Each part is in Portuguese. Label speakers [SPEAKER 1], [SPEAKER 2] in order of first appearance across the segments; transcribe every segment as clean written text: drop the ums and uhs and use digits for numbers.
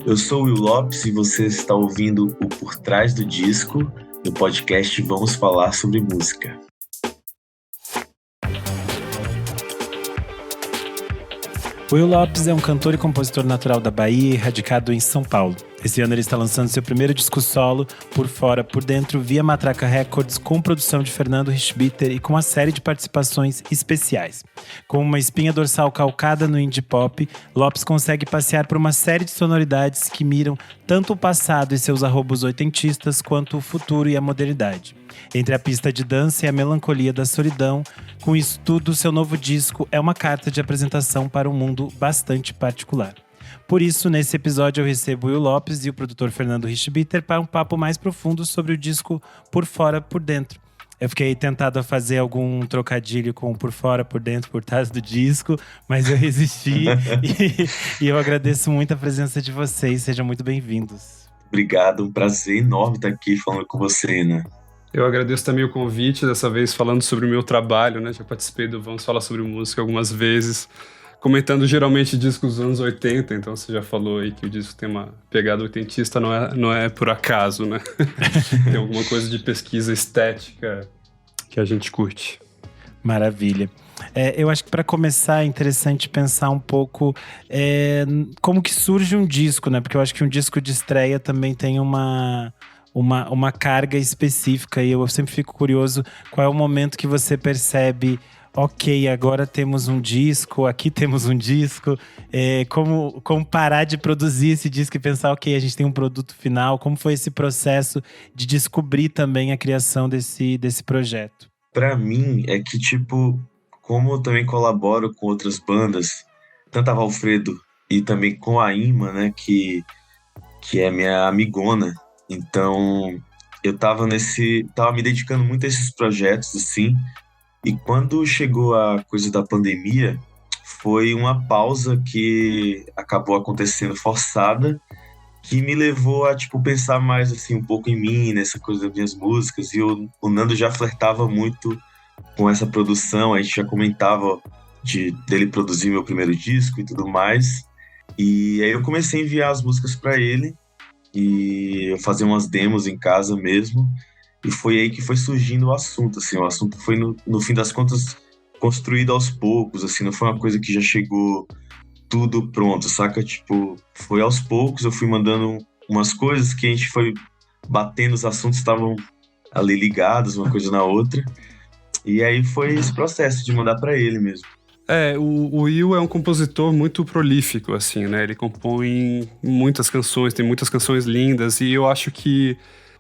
[SPEAKER 1] Eu sou o Will Lopes e você está ouvindo o Por Trás do Disco, no podcast Vamos Falar sobre Música.
[SPEAKER 2] Will Lopes é um cantor e compositor natural da Bahia e radicado em São Paulo. Esse ano ele está lançando seu primeiro disco solo, Por Fora, Por Dentro, via Matraca Records, com produção de Fernando Richbiter e com uma série de participações especiais. Com uma espinha dorsal calcada no indie pop, Lopes consegue passear por uma série de sonoridades que miram tanto o passado e seus arrobos oitentistas, quanto o futuro e a modernidade. Entre a pista de dança e a melancolia da solidão, com isso tudo, seu novo disco é uma carta de apresentação para um mundo bastante particular. Por isso, nesse episódio eu recebo Will Lopes e o produtor Fernando Richbiter para um papo mais profundo sobre o disco Por Fora, Por Dentro. Eu fiquei tentado a fazer algum trocadilho com Por Fora, Por Dentro, por trás do disco, mas eu resisti e eu agradeço muito a presença de vocês. Sejam muito bem-vindos.
[SPEAKER 1] Obrigado, um prazer enorme estar aqui falando com você, né?
[SPEAKER 3] Eu agradeço também o convite, dessa vez falando sobre o meu trabalho, né? Já participei do Vamos Falar Sobre Música algumas vezes, comentando geralmente discos dos anos 80, então você já falou aí que o disco tem uma pegada oitentista, não é por acaso, né? Tem alguma coisa de pesquisa estética que a gente curte.
[SPEAKER 2] Maravilha. Eu acho que para começar é interessante pensar um pouco como que surge um disco, né? Porque eu acho que um disco de estreia também tem uma carga específica, e eu sempre fico curioso qual é o momento que você percebe, ok, agora temos um disco, aqui temos um disco, como parar de produzir esse disco e pensar, ok, a gente tem um produto final. Como foi esse processo de descobrir também a criação desse projeto?
[SPEAKER 1] Pra mim, é que, como eu também colaboro com outras bandas, tanto a Valfredo e também com a Ima, né, que é minha amigona. Então, eu tava me dedicando muito a esses projetos, assim, e quando chegou a coisa da pandemia, foi uma pausa que acabou acontecendo forçada, que me levou a, pensar mais, assim, um pouco em mim, nessa coisa das minhas músicas, e o Nando já flertava muito com essa produção, a gente já comentava dele produzir meu primeiro disco e tudo mais, e aí eu comecei a enviar as músicas para ele, e eu fazia umas demos em casa mesmo, e foi aí que foi surgindo o assunto, assim, o assunto foi, no fim das contas, construído aos poucos, assim, não foi uma coisa que já chegou tudo pronto, saca? Foi aos poucos, eu fui mandando umas coisas que a gente foi batendo, os assuntos estavam ali ligados, uma coisa na outra, e aí foi esse processo de mandar pra ele mesmo.
[SPEAKER 3] O Will é um compositor muito prolífico, assim, né? Ele compõe muitas canções, tem muitas canções lindas, e eu acho que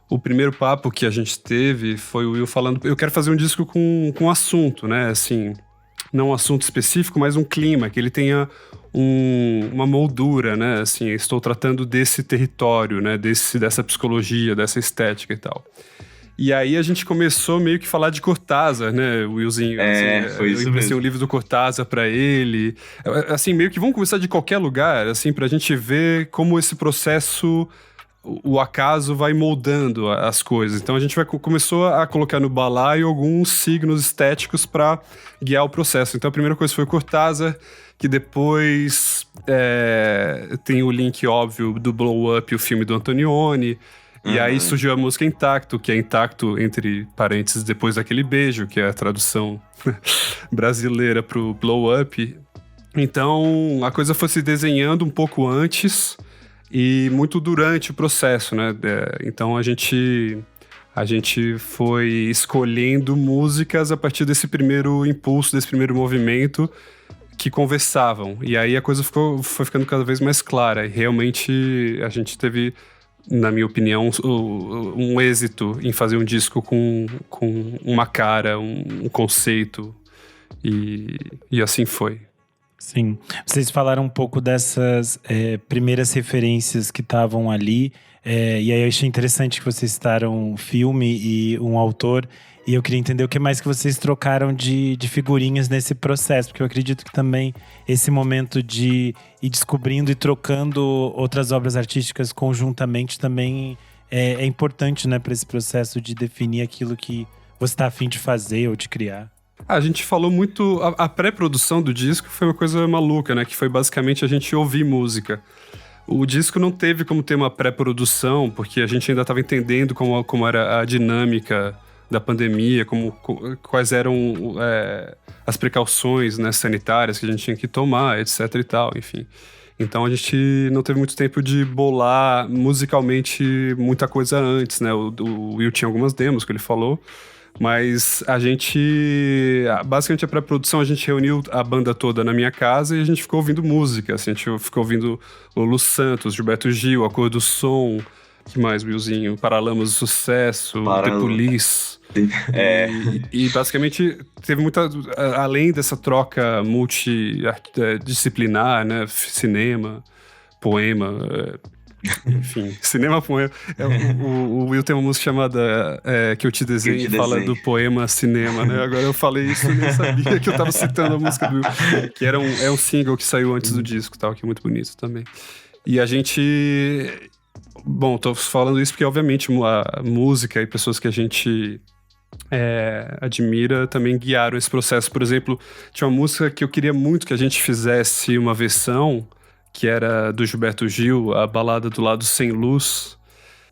[SPEAKER 3] o primeiro papo que a gente teve foi o Will falando, eu quero fazer um disco com assunto, né? Assim, não um assunto específico, mas um clima, que ele tenha uma moldura, né? Assim, estou tratando desse território, né? Dessa psicologia, dessa estética e tal. E aí a gente começou meio que falar de Cortázar, né, Willzinho?
[SPEAKER 1] Foi isso mesmo.
[SPEAKER 3] Eu emprestei um livro do Cortázar pra ele. Assim, meio que vamos começar de qualquer lugar, assim, pra gente ver como esse processo, o acaso vai moldando as coisas. Então a gente começou a colocar no balaio alguns signos estéticos pra guiar o processo. Então a primeira coisa foi o Cortázar, que depois tem o link óbvio do Blow Up, o filme do Antonioni. E aí surgiu a música Intacto, que é Intacto, entre parênteses, depois daquele beijo, que é a tradução brasileira pro Blow Up. Então, a coisa foi se desenhando um pouco antes e muito durante o processo, né? Então, a gente foi escolhendo músicas a partir desse primeiro impulso, desse primeiro movimento, que conversavam. E aí a coisa foi ficando cada vez mais clara. E realmente a gente teve, na minha opinião, um êxito em fazer um disco com uma cara, um conceito, e assim foi.
[SPEAKER 2] Sim. Vocês falaram um pouco dessas primeiras referências que estavam ali, e aí eu achei interessante que vocês citaram um filme e um autor, e eu queria entender o que mais que vocês trocaram de figurinhas nesse processo, porque eu acredito que também esse momento de ir descobrindo e trocando outras obras artísticas conjuntamente também é importante, né, para esse processo de definir aquilo que você está a fim de fazer ou de criar.
[SPEAKER 3] A gente falou muito... A pré-produção do disco foi uma coisa maluca, né? Que foi basicamente a gente ouvir música. O disco não teve como ter uma pré-produção, porque a gente ainda estava entendendo como era a dinâmica da pandemia, quais eram as precauções, né, sanitárias que a gente tinha que tomar, etc e tal, enfim. Então a gente não teve muito tempo de bolar musicalmente muita coisa antes, né? O Will tinha algumas demos que ele falou, mas a gente, basicamente a pré-produção, a gente reuniu a banda toda na minha casa e a gente ficou ouvindo música, assim, a gente ficou ouvindo Lulu Santos, Gilberto Gil, A Cor do Som, que mais, Willzinho? Paralamas do Sucesso, The Police. E basicamente teve muita, além dessa troca multidisciplinar, né, cinema, poema, enfim, cinema, poema. O Will tem uma música chamada Que Eu Te Desenho, e fala do poema cinema, né? Agora eu falei isso e nem sabia que eu tava citando a música do Will, que é um single que saiu antes do disco, tal, que é muito bonito também. E a gente... Bom, tô falando isso porque, obviamente, a música e pessoas que a gente admira também guiaram esse processo. Por exemplo, tinha uma música que eu queria muito que a gente fizesse uma versão, que era do Gilberto Gil, a balada do Lado Sem Luz,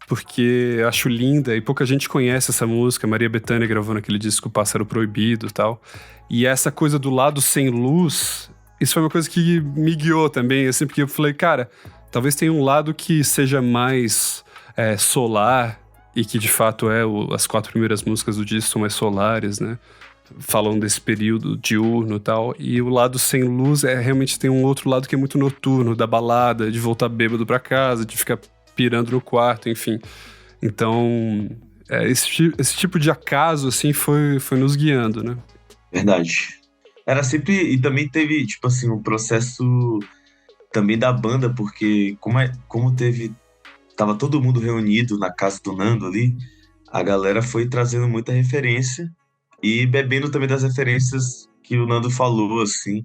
[SPEAKER 3] porque eu acho linda e pouca gente conhece essa música. Maria Bethânia gravando aquele disco Pássaro Proibido e tal. E essa coisa do lado sem luz, isso foi uma coisa que me guiou também, assim, porque eu falei, cara, talvez tenha um lado que seja mais solar, e que de fato as 4 primeiras músicas do disco são mais solares, né? Falam desse período diurno e tal. E o lado sem luz realmente tem um outro lado que é muito noturno, da balada, de voltar bêbado pra casa, de ficar pirando no quarto, enfim. Então, esse tipo de acaso, assim, foi nos guiando, né?
[SPEAKER 1] Verdade. Era sempre... E também teve, tipo assim, um processo também da banda, porque como tava todo mundo reunido na casa do Nando ali, a galera foi trazendo muita referência e bebendo também das referências que o Nando falou, assim.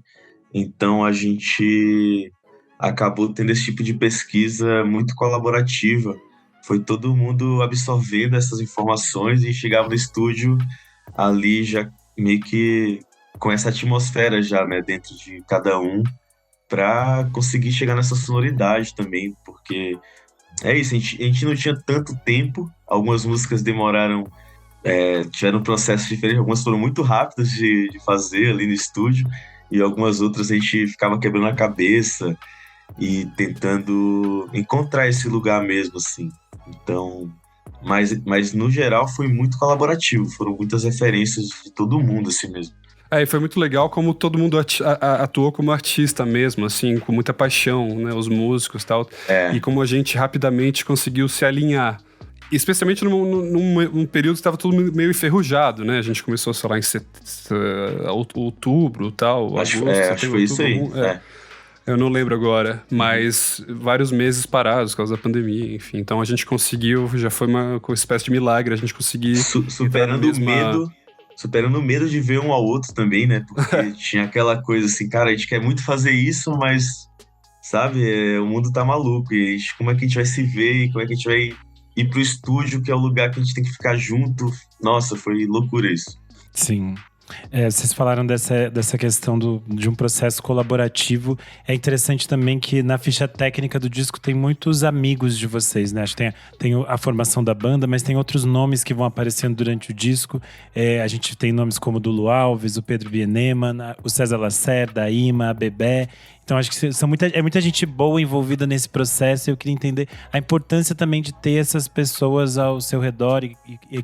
[SPEAKER 1] Então a gente acabou tendo esse tipo de pesquisa muito colaborativa. Foi todo mundo absorvendo essas informações e chegava no estúdio ali já meio que com essa atmosfera já, né, dentro de cada um, para conseguir chegar nessa sonoridade também, porque é isso, a gente não tinha tanto tempo, algumas músicas demoraram, tiveram um processo diferente, algumas foram muito rápidas de fazer ali no estúdio, e algumas outras a gente ficava quebrando a cabeça e tentando encontrar esse lugar mesmo, assim. Então, mas no geral foi muito colaborativo, foram muitas referências de todo mundo, assim mesmo.
[SPEAKER 3] E foi muito legal como todo mundo atuou como artista mesmo, assim, com muita paixão, né, os músicos e tal. E como a gente rapidamente conseguiu se alinhar. Especialmente num período que estava tudo meio enferrujado, né? A gente começou, sei lá, em outubro e tal,
[SPEAKER 1] acho que foi isso aí.
[SPEAKER 3] Eu não lembro agora, mas vários meses parados por causa da pandemia, enfim. Então a gente conseguiu, já foi uma espécie de milagre, a gente conseguiu...
[SPEAKER 1] Superando o medo de ver um ao outro também, né? Porque tinha aquela coisa assim, cara, a gente quer muito fazer isso, mas, sabe, o mundo tá maluco. E como é que a gente vai se ver? E como é que a gente vai ir pro estúdio, que é o lugar que a gente tem que ficar junto? Nossa, foi loucura isso.
[SPEAKER 2] Sim. Vocês falaram dessa questão de um processo colaborativo. É interessante também que na ficha técnica do disco tem muitos amigos de vocês, né? Acho que tem a formação da banda, mas tem outros nomes que vão aparecendo durante o disco. A gente tem nomes como o do Lu Alves, o Pedro Bieneman, o César Lacerda, a Ima, a Bebé. Então acho que muita gente boa envolvida nesse processo. E eu queria entender a importância também de ter essas pessoas ao seu redor e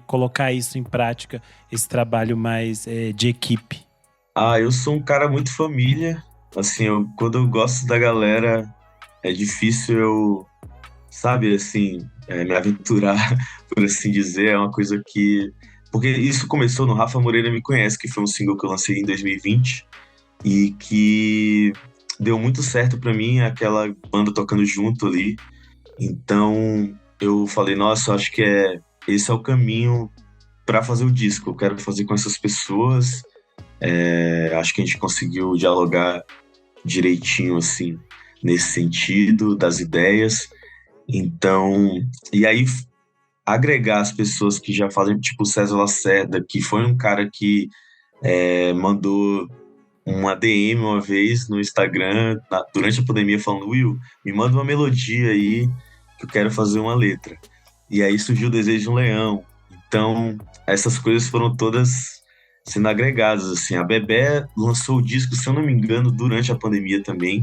[SPEAKER 2] colocar isso em prática, esse trabalho mais de equipe.
[SPEAKER 1] Eu sou um cara muito família. Assim, quando eu gosto da galera, é difícil eu, sabe, assim, me aventurar, por assim dizer. É uma coisa que... Porque isso começou no Rafa Moreira Me Conhece, que foi um single que eu lancei em 2020 e que deu muito certo pra mim, aquela banda tocando junto ali. Então eu falei, nossa, acho que esse é o caminho pra fazer o disco. Eu quero fazer com essas pessoas. Acho que a gente conseguiu dialogar direitinho, assim, nesse sentido, das ideias. Então, e aí agregar as pessoas que já fazem, tipo o César Lacerda, que foi um cara que mandou uma DM uma vez no Instagram, durante a pandemia, falando: Will, me manda uma melodia aí que eu quero fazer uma letra. E aí surgiu o Desejo de um Leão. Então, essas coisas foram todas sendo agregadas, assim. A Bebé lançou o disco, se eu não me engano, durante a pandemia também.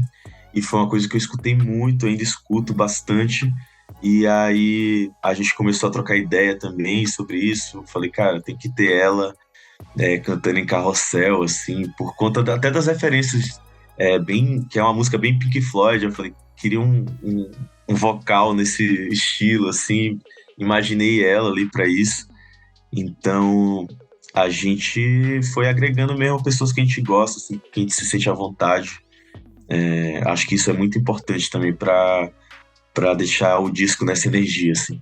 [SPEAKER 1] E foi uma coisa que eu escutei muito, ainda escuto bastante. E aí a gente começou a trocar ideia também sobre isso. Falei, cara, tem que ter ela cantando em Carrossel, assim, por conta até das referências, que é uma música bem Pink Floyd. Eu falei, queria um vocal nesse estilo, assim, imaginei ela ali para isso. Então a gente foi agregando mesmo pessoas que a gente gosta, assim, que a gente se sente à vontade. Acho que isso é muito importante também para deixar o disco nessa energia, assim.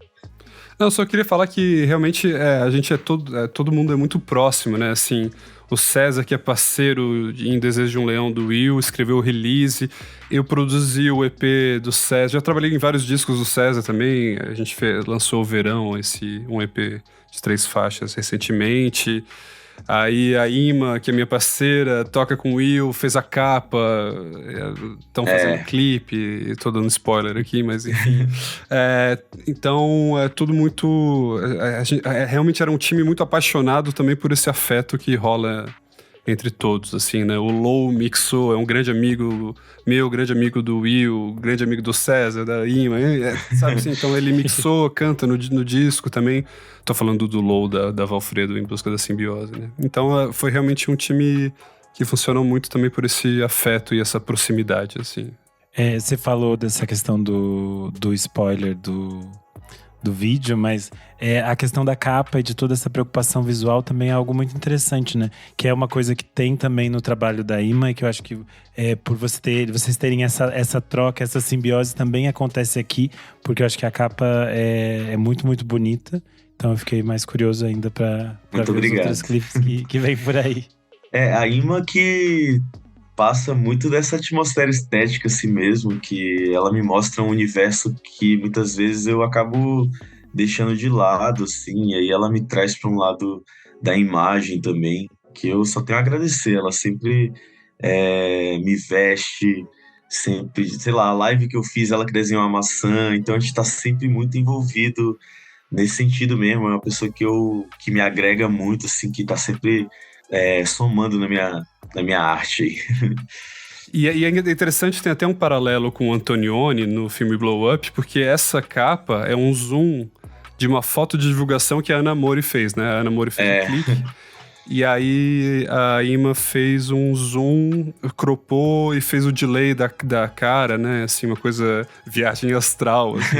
[SPEAKER 3] Não, eu só queria falar que realmente a gente todo mundo é muito próximo, né? Assim, o César, que é parceiro em Desejo de um Leão do Will, escreveu o release, eu produzi o EP do César, já trabalhei em vários discos do César também, a gente lançou o Verão, um EP de 3 faixas recentemente. Aí a Ima, que é minha parceira, toca com o Will, fez a capa, estão fazendo clipe, tô dando spoiler aqui, mas enfim. Então é tudo muito... realmente era um time muito apaixonado também por esse afeto que rola entre todos, assim, né? O Lou mixou, é um grande amigo meu, grande amigo do Will, grande amigo do César, da Ima, sabe assim? Então ele mixou, canta no disco também. Tô falando do Lou, da Valfredo, Em Busca da Simbiose, né? Então foi realmente um time que funcionou muito também por esse afeto e essa proximidade, assim.
[SPEAKER 2] Você falou dessa questão do spoiler do vídeo, mas a questão da capa e de toda essa preocupação visual também é algo muito interessante, né? Que é uma coisa que tem também no trabalho da Ima, e que eu acho que por vocês terem essa troca, essa simbiose também acontece aqui, porque eu acho que a capa é muito, muito bonita. Então eu fiquei mais curioso ainda pra ver os outros clipes que vem por aí.
[SPEAKER 1] A Ima que passa muito dessa atmosfera estética assim mesmo, que ela me mostra um universo que muitas vezes eu acabo deixando de lado, assim, e aí ela me traz para um lado da imagem também, que eu só tenho a agradecer. Ela sempre me veste, sempre, sei lá, a live que eu fiz, ela que desenhou uma maçã, então a gente tá sempre muito envolvido nesse sentido mesmo. É uma pessoa que me agrega muito, assim, que tá sempre somando na minha arte aí.
[SPEAKER 3] E é interessante, tem até um paralelo com o Antonioni no filme Blow Up, porque essa capa é um zoom de uma foto de divulgação que a Ana Mori fez, né? A Ana Mori fez um clipe. E aí a Ima fez um zoom, cropou e fez o delay da cara, né? Assim, uma coisa viagem astral, assim.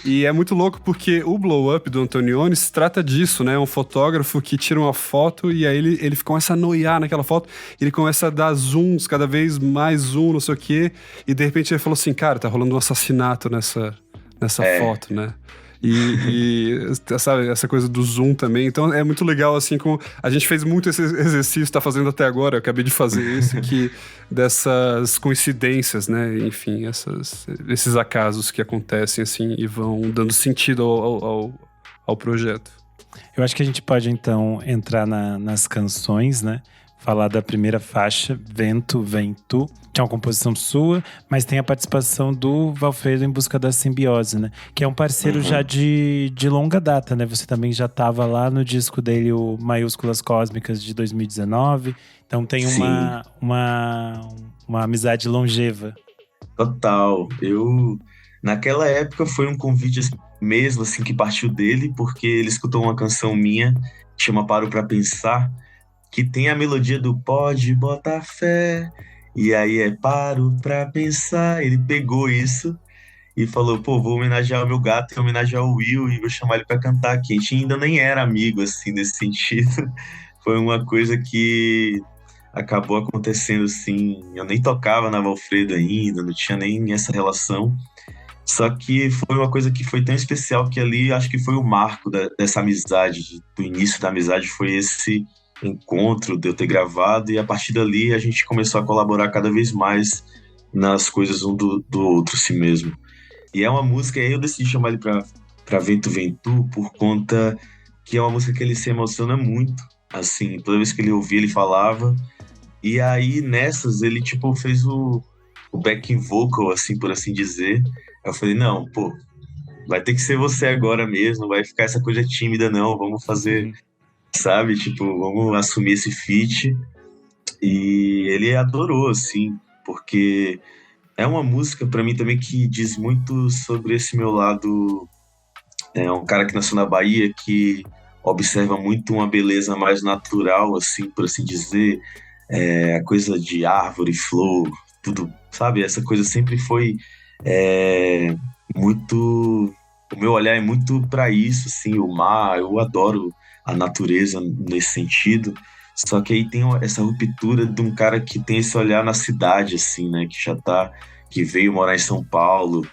[SPEAKER 3] E é muito louco porque o Blow Up do Antonioni se trata disso, né? Um fotógrafo que tira uma foto e aí ele começa a noiar naquela foto, ele começa a dar zooms, cada vez mais zoom, não sei o quê, e de repente ele falou assim, cara, tá rolando um assassinato nessa foto, né? E sabe, essa coisa do zoom também. Então é muito legal, assim, como a gente fez muito esse exercício, tá fazendo até agora, eu acabei de fazer esse aqui, dessas coincidências, né? Enfim, esses acasos que acontecem, assim, e vão dando sentido ao projeto.
[SPEAKER 2] Eu acho que a gente pode, então, entrar nas canções, né? Falar da primeira faixa, Vento, Vem Tu, que é uma composição sua, mas tem a participação do Valfredo Em Busca da Simbiose, né? Que é um parceiro já de longa data, né? Você também já estava lá no disco dele, o Maiúsculas Cósmicas, de 2019. Então tem uma amizade longeva.
[SPEAKER 1] Total. Naquela época, foi um convite mesmo, assim, que partiu dele, porque ele escutou uma canção minha, que chama Paro Pra Pensar, que tem a melodia do Pode Botar Fé, e aí Paro Pra Pensar. Ele pegou isso e falou, pô, vou homenagear o meu gato, vou homenagear o Will e vou chamar ele pra cantar aqui. A gente ainda nem era amigo, assim, nesse sentido. Foi uma coisa que acabou acontecendo, assim, eu nem tocava na Valfredo ainda, não tinha nem essa relação. Só que foi uma coisa que foi tão especial que ali, acho que foi o marco dessa amizade, do início da amizade, foi esse encontro de eu ter gravado, e a partir dali a gente começou a colaborar cada vez mais nas coisas um do outro, assim mesmo. E é uma música, aí eu decidi chamar ele pra Vento Ventu por conta que é uma música que ele se emociona muito, assim, toda vez que ele ouvia ele falava, E aí, nessas, ele, tipo, fez o backing vocal, assim, por assim dizer. Aí eu falei, não, pô, vai ter que ser você agora mesmo, não vai ficar essa coisa tímida, não. Vamos fazer, sabe? Tipo, vamos assumir esse feat. E ele adorou, assim, porque é uma música, pra mim, também, que diz muito sobre esse meu lado. É um cara que nasceu na Bahia, que observa muito uma beleza mais natural, assim, por assim dizer. A coisa de árvore, flor, tudo, sabe? Essa coisa sempre foi é, muito. O meu olhar é muito para isso, assim, o mar, eu adoro a natureza nesse sentido. Só que aí tem essa ruptura de um cara que tem esse olhar na cidade, assim, né? Que veio morar em São Paulo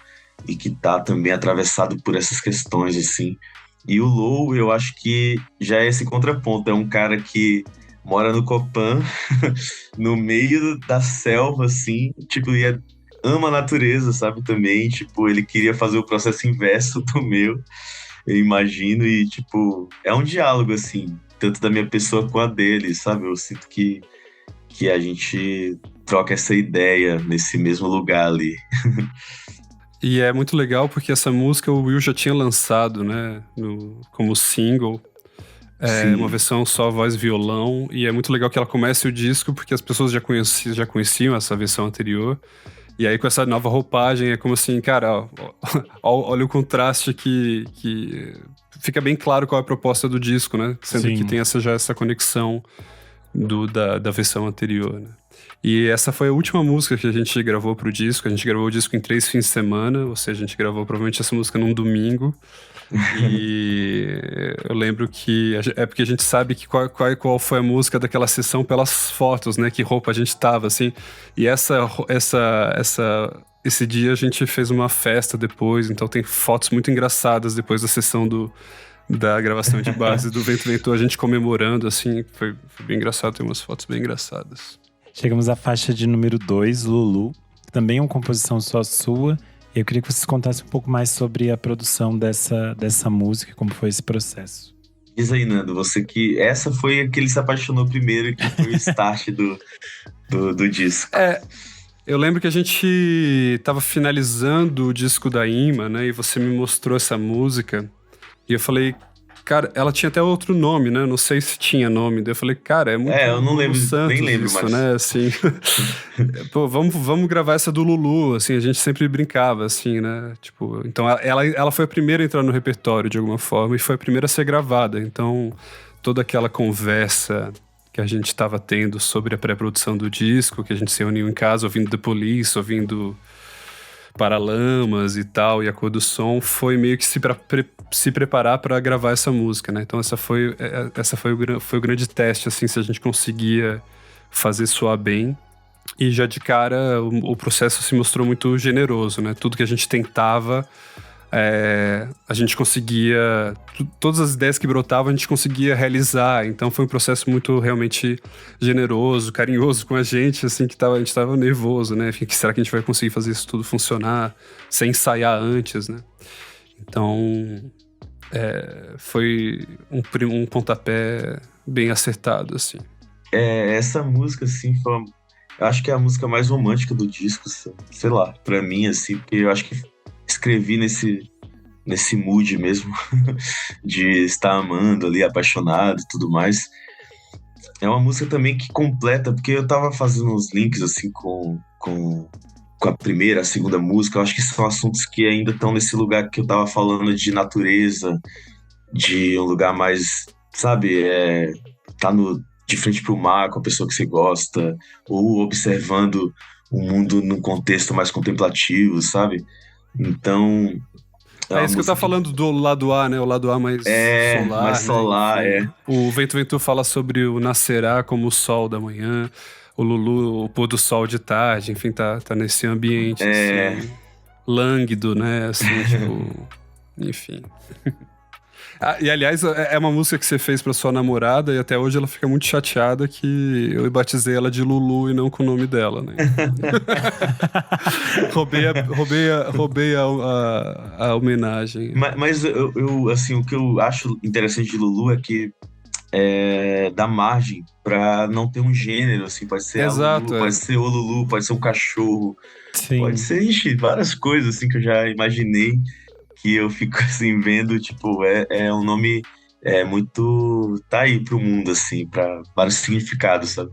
[SPEAKER 1] e que tá também atravessado por essas questões, assim. E o Low, eu acho que já é esse contraponto, é um cara que mora no Copan, no meio da selva, assim, tipo, ama a natureza, sabe, também, tipo, ele queria fazer o processo inverso do meu, eu imagino, e, tipo, é um diálogo, assim, tanto da minha pessoa com a dele, sabe, eu sinto que a gente troca essa ideia nesse mesmo lugar ali.
[SPEAKER 3] E é muito legal porque essa música o Will já tinha lançado, né, como single. É uma versão só voz e violão, e é muito legal que ela comece o disco porque as pessoas já conheciam essa versão anterior. E aí com essa nova roupagem é como assim, cara, olha o contraste que fica bem claro qual é a proposta do disco, né? Sendo que tem essa conexão da versão anterior, né? E essa foi a última música que a gente gravou pro disco. A gente gravou o disco em 3 fins de semana, ou seja, a gente gravou provavelmente essa música num domingo. E eu lembro que é porque a gente sabe que qual foi a música daquela sessão pelas fotos, né? Que roupa a gente tava, assim. E esse dia a gente fez uma festa depois, então tem fotos muito engraçadas depois da sessão da gravação de base do Vento Ventou, a gente comemorando, assim. Foi bem engraçado, tem umas fotos bem engraçadas.
[SPEAKER 2] Chegamos à faixa de número 2, Lulu, que também é uma composição só sua. Eu queria que vocês contassem um pouco mais sobre a produção dessa música, como foi esse processo.
[SPEAKER 1] Diz aí, Nando, você que... Essa foi a que ele se apaixonou primeiro, que foi o start do disco.
[SPEAKER 3] Eu lembro que a gente tava finalizando o disco da Ima, né? E você me mostrou essa música. E eu falei, cara, ela tinha até outro nome, né? Não sei se tinha nome. Daí eu falei, cara, é muito
[SPEAKER 1] eu não lembro,
[SPEAKER 3] Santos
[SPEAKER 1] nem lembro
[SPEAKER 3] isso,
[SPEAKER 1] mais.
[SPEAKER 3] Né? Assim, pô, vamos gravar essa do Lulu, assim, a gente sempre brincava, assim, né? Tipo, então ela foi a primeira a entrar no repertório de alguma forma e foi a primeira a ser gravada. Então, toda aquela conversa que a gente estava tendo sobre a pré-produção do disco, que a gente se reuniu em casa ouvindo The Police, ouvindo Paralamas e tal, e a cor do som, foi meio que se preparar para gravar essa música, né? Então essa foi o grande teste, assim, se a gente conseguia fazer soar bem. E já de cara o processo se mostrou muito generoso, né? Tudo que a gente tentava, a gente conseguia... Todas as ideias que brotavam, a gente conseguia realizar. Então foi um processo muito, realmente generoso, carinhoso com a gente, assim, a gente tava nervoso, né? Enfim, será que a gente vai conseguir fazer isso tudo funcionar sem ensaiar antes, né? Então, foi um pontapé bem acertado, assim.
[SPEAKER 1] Essa música, assim, eu acho que é a música mais romântica do disco, sei lá, pra mim, assim, porque eu acho que escrevi nesse mood mesmo de estar amando ali, apaixonado e tudo mais. É uma música também que completa, porque eu tava fazendo uns links assim com a primeira, a segunda música. Eu acho que são assuntos que ainda estão nesse lugar que eu tava falando de natureza, de um lugar mais, sabe, tá de frente pro mar com a pessoa que você gosta, ou observando o mundo num contexto mais contemplativo, sabe? Então...
[SPEAKER 3] É isso que eu tava falando do lado A, né? O lado A mais solar.
[SPEAKER 1] Mais solar,
[SPEAKER 3] né? O Vento Ventou fala sobre o nascerá como o sol da manhã, o Lulu, o pôr do sol de tarde, enfim, tá nesse ambiente assim, lânguido, né? Assim, tipo, enfim. E aliás, é uma música que você fez pra sua namorada e até hoje ela fica muito chateada que eu batizei ela de Lulu e não com o nome dela, né? roubei a homenagem.
[SPEAKER 1] Mas eu, assim, o que eu acho interessante de Lulu é que dar margem pra não ter um gênero, assim, pode ser a
[SPEAKER 3] Exato,
[SPEAKER 1] Lulu, pode ser o Lulu, pode ser um cachorro,
[SPEAKER 2] Sim.
[SPEAKER 1] pode ser, ixi, várias coisas, assim, que eu já imaginei, que eu fico, assim, vendo, tipo, é um nome muito, tá aí pro mundo, assim, pra vários significados, sabe?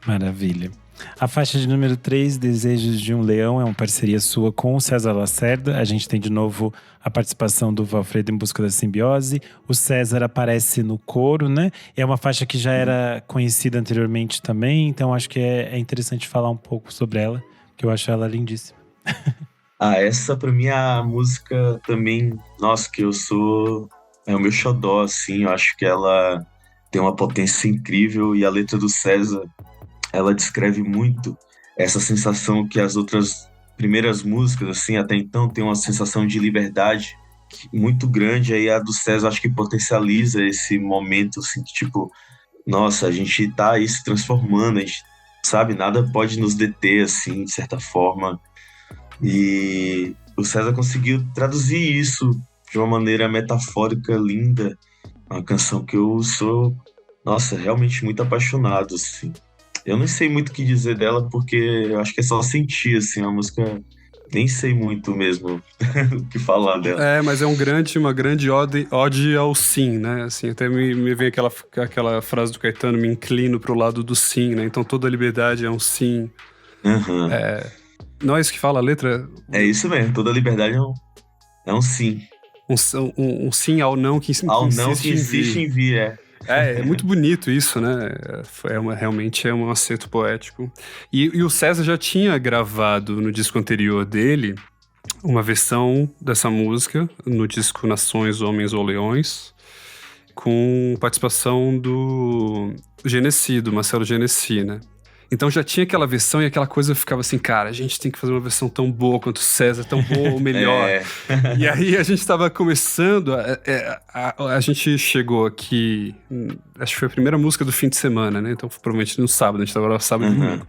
[SPEAKER 2] Maravilha. A faixa de número 3, Desejos de um Leão, é uma parceria sua com o César Lacerda. A gente tem de novo a participação do Valfredo em Busca da Simbiose. O César aparece no coro, né? É uma faixa que já era conhecida anteriormente também, então acho que é interessante falar um pouco sobre ela, que eu acho ela lindíssima.
[SPEAKER 1] Essa pra mim é a música também, nossa, que eu sou, é o meu xodó, assim, eu acho que ela tem uma potência incrível e a letra do César, ela descreve muito essa sensação que as outras primeiras músicas, assim, até então, tem uma sensação de liberdade muito grande, aí a do César acho que potencializa esse momento, assim, que tipo, nossa, a gente tá aí se transformando, a gente, sabe, nada pode nos deter, assim, de certa forma, e o César conseguiu traduzir isso de uma maneira metafórica, linda, uma canção que eu sou, nossa, realmente muito apaixonado, assim. Eu não sei muito o que dizer dela, porque eu acho que é só sentir, assim, a música. Nem sei muito mesmo o que falar dela.
[SPEAKER 3] Mas é uma grande ode ao sim, né? Assim, até me vem aquela frase do Caetano, me inclino pro lado do sim, né? Então toda liberdade é um sim.
[SPEAKER 1] Uhum.
[SPEAKER 3] Não é isso que fala a letra?
[SPEAKER 1] É isso mesmo, toda liberdade é um sim.
[SPEAKER 3] Um sim ao não que
[SPEAKER 1] Ao não
[SPEAKER 3] insiste
[SPEAKER 1] que insiste em vir,
[SPEAKER 3] É muito bonito isso, né? Realmente é um acerto poético. E o César já tinha gravado no disco anterior dele uma versão dessa música no disco Nações, Homens ou Leões, com participação do Genesi, do Marcelo Genesi, né? Então já tinha aquela versão e aquela coisa ficava assim, cara, a gente tem que fazer uma versão tão boa quanto o César, tão boa ou melhor. E aí a gente estava começando, a gente chegou aqui, acho que foi a primeira música do fim de semana, né? Então provavelmente no sábado, a gente estava lá sábado e domingo.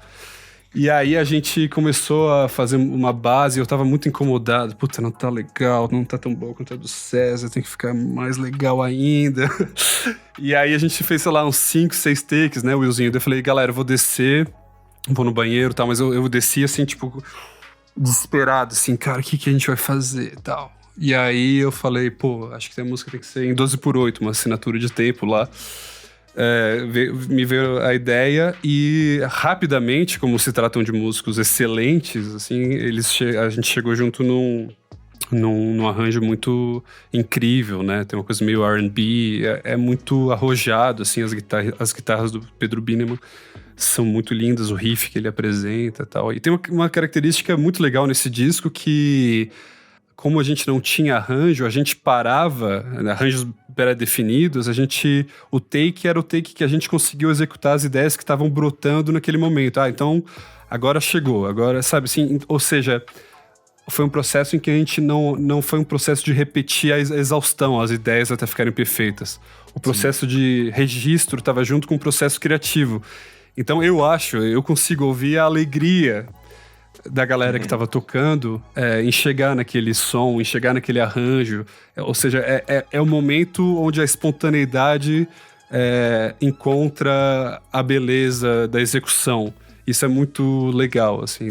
[SPEAKER 3] E aí a gente começou a fazer uma base, eu tava muito incomodado. Puta, não tá legal, não tá tão bom quanto a do César, tem que ficar mais legal ainda. E aí a gente fez, sei lá, uns 5, 6 takes, né, Willzinho? Daí eu falei, galera, eu vou descer, vou no banheiro e tal, mas eu desci assim, tipo, desesperado, assim, cara, o que a gente vai fazer e tal. E aí eu falei, pô, acho que a música tem que ser em 12/8, uma assinatura de tempo lá. Me veio a ideia e rapidamente, como se tratam de músicos excelentes, assim, a gente chegou junto num arranjo muito incrível, né? Tem uma coisa meio R&B, é muito arrojado, assim, as guitarras do Pedro Bineman são muito lindas, o riff que ele apresenta e tal. E tem uma característica muito legal nesse disco que, como a gente não tinha arranjo, a gente parava, arranjos pré-definidos, o take era o take que a gente conseguiu executar as ideias que estavam brotando naquele momento. Então, agora chegou, agora, sabe, assim, ou seja, foi um processo em que a gente não foi um processo de repetir a exaustão, as ideias até ficarem perfeitas. O processo de registro estava junto com o processo criativo. Então, eu consigo ouvir a alegria da galera que estava tocando, em chegar naquele som, em chegar naquele arranjo. Ou seja, é o momento onde a espontaneidade encontra a beleza da execução. Isso é muito legal, assim.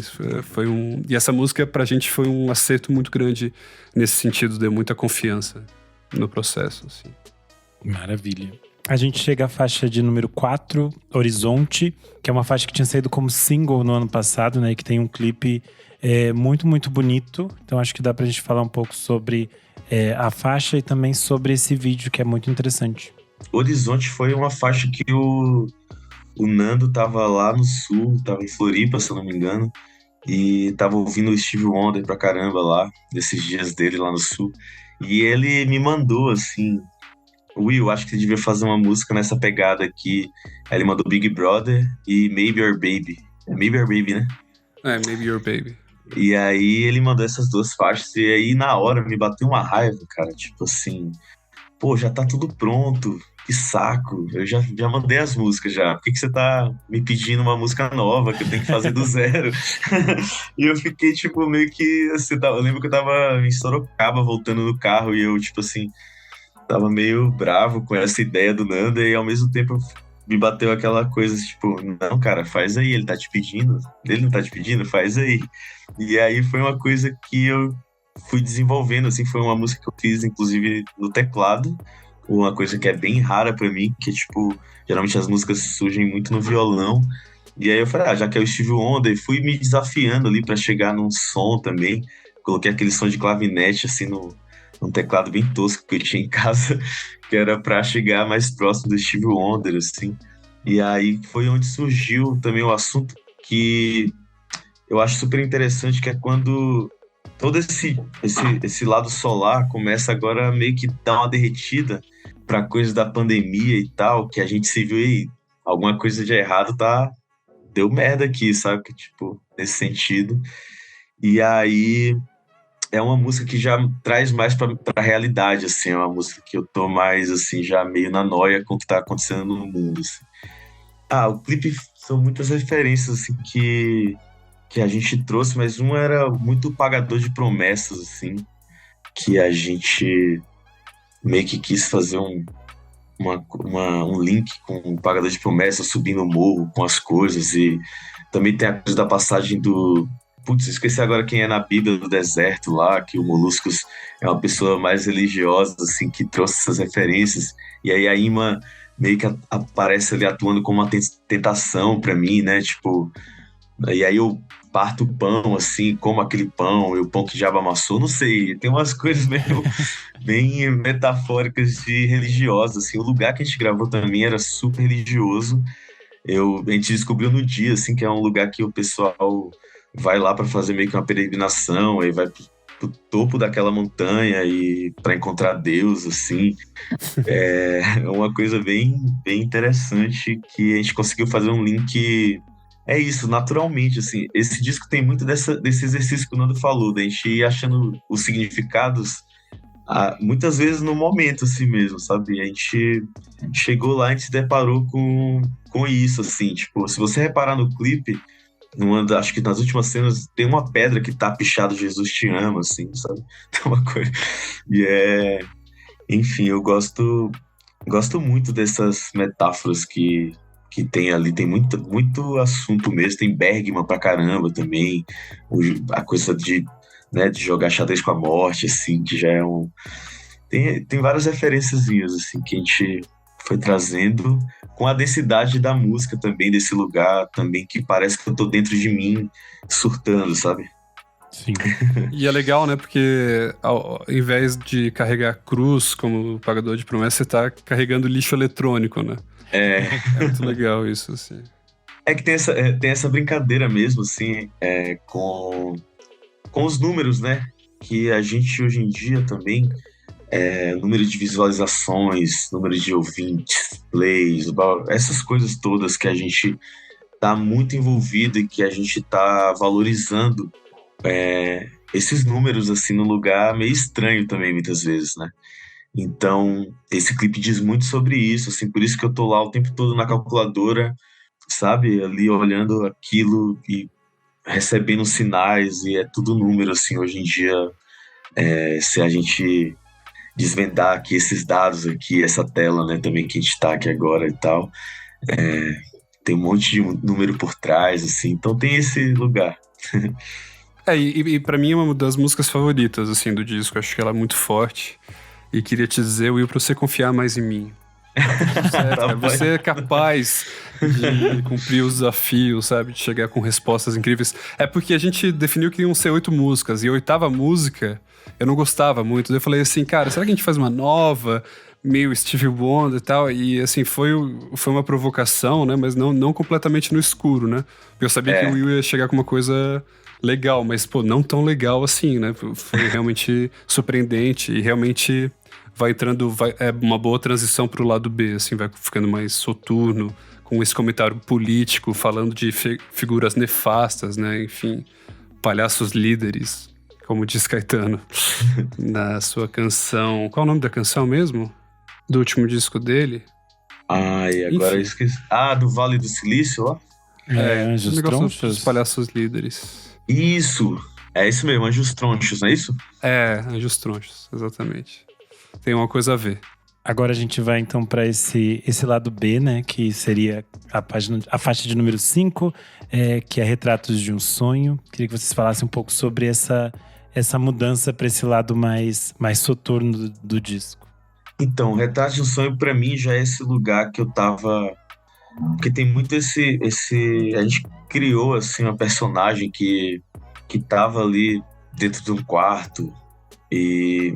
[SPEAKER 3] E essa música, pra gente, foi um acerto muito grande nesse sentido, deu muita confiança no processo, assim.
[SPEAKER 2] Maravilha. A gente chega à faixa de número 4, Horizonte, que é uma faixa que tinha saído como single no ano passado, né? E que tem um clipe muito, muito bonito. Então acho que dá pra gente falar um pouco sobre a faixa e também sobre esse vídeo, que é muito interessante.
[SPEAKER 1] Horizonte foi uma faixa que o Nando tava lá no sul, tava em Floripa, se eu não me engano, e tava ouvindo o Stevie Wonder pra caramba lá, nesses dias dele lá no sul. E ele me mandou, assim, Will, acho que você devia fazer uma música nessa pegada aqui. Aí ele mandou Big Brother e Maybe Your Baby. Maybe Your Baby, né?
[SPEAKER 3] Maybe Your Baby.
[SPEAKER 1] E aí ele mandou essas duas faixas e aí na hora me bateu uma raiva, cara. Tipo assim, pô, já tá tudo pronto. Que saco. Eu já mandei as músicas já. Por que você tá me pedindo uma música nova que eu tenho que fazer do zero? E eu fiquei, tipo, meio que... Assim, eu lembro que eu tava em Sorocaba voltando no carro e eu, tipo assim... tava meio bravo com essa ideia do Nanda e ao mesmo tempo me bateu aquela coisa, tipo, não, cara, faz aí, ele tá te pedindo, ele não tá te pedindo, faz aí. E aí foi uma coisa que eu fui desenvolvendo, assim, foi uma música que eu fiz, inclusive, no teclado, uma coisa que é bem rara pra mim, que, tipo, geralmente as músicas surgem muito no violão, e aí eu falei, já que é o Stevie Wonder, e fui me desafiando ali pra chegar num som também, coloquei aquele som de clavinete, assim, num teclado bem tosco que eu tinha em casa, que era pra chegar mais próximo do Stevie Wonder, assim, e aí foi onde surgiu também o assunto que eu acho super interessante, que é quando todo esse lado solar começa agora a meio que dar uma derretida para coisa da pandemia e tal, que a gente se viu aí, alguma coisa de errado deu merda aqui, sabe? Que, tipo, nesse sentido. E aí é uma música que já traz mais pra realidade, assim, é uma música que eu tô mais, assim, já meio na noia com o que tá acontecendo no mundo, assim. O clipe são muitas referências, assim, que a gente trouxe, mas um era muito pagador de promessas, assim, que a gente meio que quis fazer um link com o pagador de promessas, subindo o morro com as coisas, e também tem a coisa da passagem do... Putz, esqueci agora quem é na Bíblia do deserto lá, que o Moluscos é uma pessoa mais religiosa, assim, que trouxe essas referências, e aí a Ima meio que aparece ali atuando como uma tentação pra mim, né, tipo... E aí eu parto o pão, assim, como aquele pão, e o pão que o diabo amassou, não sei, tem umas coisas meio bem metafóricas e religiosas, assim. O lugar que a gente gravou também era super religioso. A gente descobriu no dia, assim, que é um lugar que o pessoal vai lá para fazer meio que uma peregrinação, aí vai pro topo daquela montanha e para encontrar Deus, assim. É uma coisa bem, bem interessante que a gente conseguiu fazer um link. É isso, naturalmente, assim, esse disco tem muito desse exercício que o Nando falou, da gente ir achando os significados, muitas vezes no momento, assim mesmo, sabe? A gente chegou lá e se deparou com isso, assim, tipo, se você reparar no clipe, acho que nas últimas cenas tem uma pedra que tá pichado Jesus te ama, assim, sabe? Tem uma coisa, enfim, eu gosto muito dessas metáforas que tem ali, tem muito assunto mesmo, tem Bergman pra caramba também, a coisa de, né, de jogar xadrez com a morte, assim, que já é um... Tem várias referenciazinhas, assim, que a gente foi trazendo com a densidade da música também, desse lugar também, que parece que eu tô dentro de mim, surtando, sabe?
[SPEAKER 2] Sim.
[SPEAKER 3] E é legal, né? Porque ao invés de carregar cruz como pagador de promessa, você tá carregando lixo eletrônico, né? É muito legal isso, assim.
[SPEAKER 1] É que tem essa brincadeira mesmo, assim, com os números, né? Que a gente hoje em dia também, número de visualizações, número de ouvintes, plays, essas coisas todas que a gente tá muito envolvido e que a gente tá valorizando esses números, assim, no lugar meio estranho também, muitas vezes, né? Então, esse clipe diz muito sobre isso, assim, por isso que eu tô lá o tempo todo na calculadora, sabe? Ali olhando aquilo e recebendo sinais, e é tudo número, assim, hoje em dia, se a gente desvendar aqui esses dados aqui, essa tela, né, também que a gente tá aqui agora e tal, tem um monte de número por trás, assim, então tem esse lugar.
[SPEAKER 3] E pra mim é uma das músicas favoritas, assim, do disco, acho que ela é muito forte. E queria te dizer, Will, pra você confiar mais em mim. Você é capaz de cumprir os desafios, sabe? De chegar com respostas incríveis. É porque a gente definiu que iam ser 8 músicas. E a 8ª música, eu não gostava muito. Daí eu falei assim, cara, será que a gente faz uma nova, meio Stevie Wonder e tal? E assim, foi uma provocação, né? Mas não completamente no escuro, né? Porque eu sabia que o Will ia chegar com uma coisa legal, mas, pô, não tão legal assim, né? Foi realmente surpreendente e realmente... é uma boa transição pro lado B, assim, vai ficando mais soturno, com esse comentário político, falando de figuras nefastas, né, enfim, palhaços líderes, como diz Caetano, na sua canção... Qual é o nome da canção mesmo? Do último disco dele?
[SPEAKER 1] Ai, agora eu esqueci. Do Vale do Silício, ó.
[SPEAKER 2] Anjos Tronchos?
[SPEAKER 3] Dos palhaços líderes.
[SPEAKER 1] Isso, é isso mesmo, Anjos Tronchos, não é isso?
[SPEAKER 3] Anjos Tronchos, exatamente. Tem uma coisa a ver.
[SPEAKER 2] Agora a gente vai então para esse lado B, né? Que seria a faixa de número 5, que é Retratos de um Sonho. Queria que vocês falassem um pouco sobre essa mudança para esse lado mais soturno do disco.
[SPEAKER 1] Então, Retrato de um Sonho pra mim já é esse lugar que eu tava. Porque tem muito esse. A gente criou assim uma personagem que tava ali dentro de um quarto.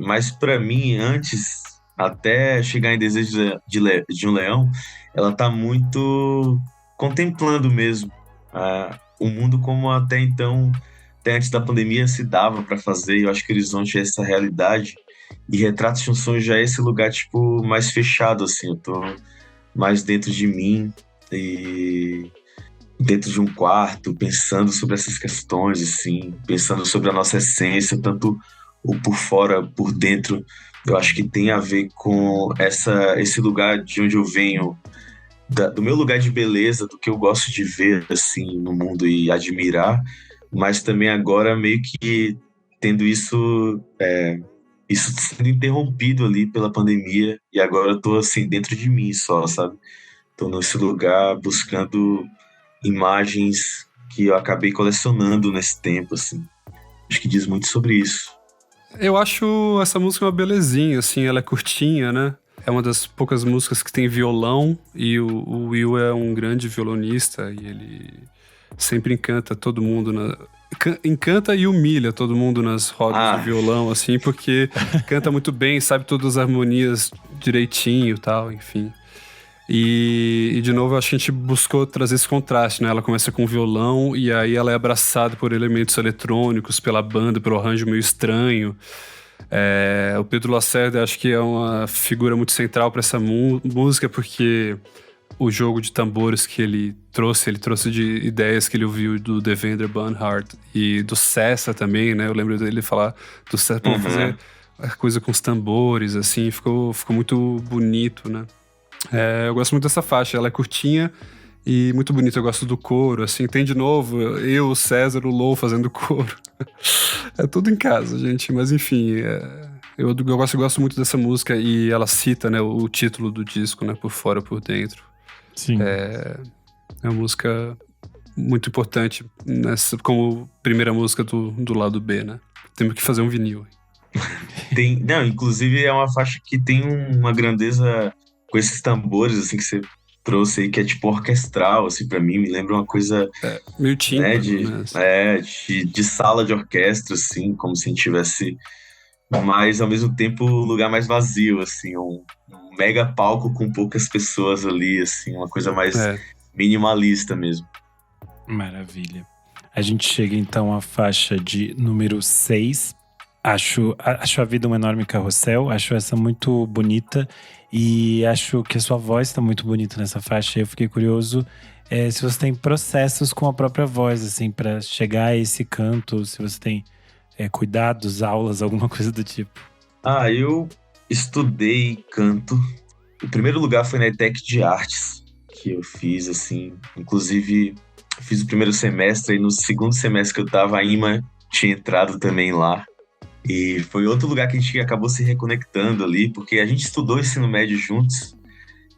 [SPEAKER 1] Mas pra mim, antes, até chegar em Desejo de um Leão, ela tá muito contemplando mesmo o mundo como até então, até antes da pandemia, se dava pra fazer. Eu acho que Horizonte é essa realidade. E Retratos de um Sonho já é esse lugar, tipo, mais fechado, assim. Eu tô mais dentro de mim e dentro de um quarto, pensando sobre essas questões, assim, pensando sobre a nossa essência, tanto o por fora, por dentro. Eu acho que tem a ver com esse lugar de onde eu venho, do meu lugar de beleza, do que eu gosto de ver, assim, no mundo e admirar, mas também agora meio que tendo isso sendo interrompido ali pela pandemia, e agora eu tô assim dentro de mim só, sabe? Tô nesse lugar buscando imagens que eu acabei colecionando nesse tempo, assim. Acho que diz muito sobre isso.
[SPEAKER 3] Eu acho essa música uma belezinha, assim, ela é curtinha, né? É uma das poucas músicas que tem violão, e o Will é um grande violonista, e ele sempre encanta todo mundo encanta e humilha todo mundo nas rodas de violão, assim, porque canta muito bem, sabe todas as harmonias direitinho e tal, enfim. E de novo, eu acho que a gente buscou trazer esse contraste, né? Ela começa com violão e aí ela é abraçada por elementos eletrônicos, pela banda, pelo arranjo meio estranho. O Pedro Lacerda acho que é uma figura muito central para essa música, porque o jogo de tambores que ele trouxe de ideias que ele ouviu do Devendra Banhart e do Cessa também, né? Eu lembro dele falar do Cessa, vamos fazer a coisa com os tambores, assim, ficou muito bonito, né? Eu gosto muito dessa faixa, ela é curtinha e muito bonita, eu gosto do coro, assim, tem de novo eu, o César, o Lou fazendo coro. É tudo em casa, gente, mas enfim, eu gosto muito dessa música e ela cita, né, o título do disco, né, Por Fora, Por Dentro.
[SPEAKER 2] Sim.
[SPEAKER 3] É uma música muito importante como primeira música do lado B, né? Temos que fazer um vinil.
[SPEAKER 1] Não, inclusive é uma faixa que tem uma grandeza com esses tambores, assim, que você trouxe aí, que é tipo orquestral, assim, pra mim, me lembra uma coisa...
[SPEAKER 3] meio tímpano,
[SPEAKER 1] né? De sala de orquestra, assim, como se a gente tivesse, mas ao mesmo tempo um lugar mais vazio, assim, um mega palco com poucas pessoas ali, assim, uma coisa mais minimalista mesmo.
[SPEAKER 2] Maravilha. A gente chega então à faixa de número 6. Acho a vida um enorme carrossel, acho essa muito bonita e acho que a sua voz está muito bonita nessa faixa. Eu fiquei curioso se você tem processos com a própria voz, assim, para chegar a esse canto, se você tem cuidados, aulas, alguma coisa do tipo.
[SPEAKER 1] Eu estudei canto. O primeiro lugar foi na ETEC de Artes, que eu fiz, assim, inclusive fiz o primeiro semestre e no segundo semestre que eu tava, a IMA tinha entrado também lá. E foi outro lugar que a gente acabou se reconectando ali, porque a gente estudou ensino médio juntos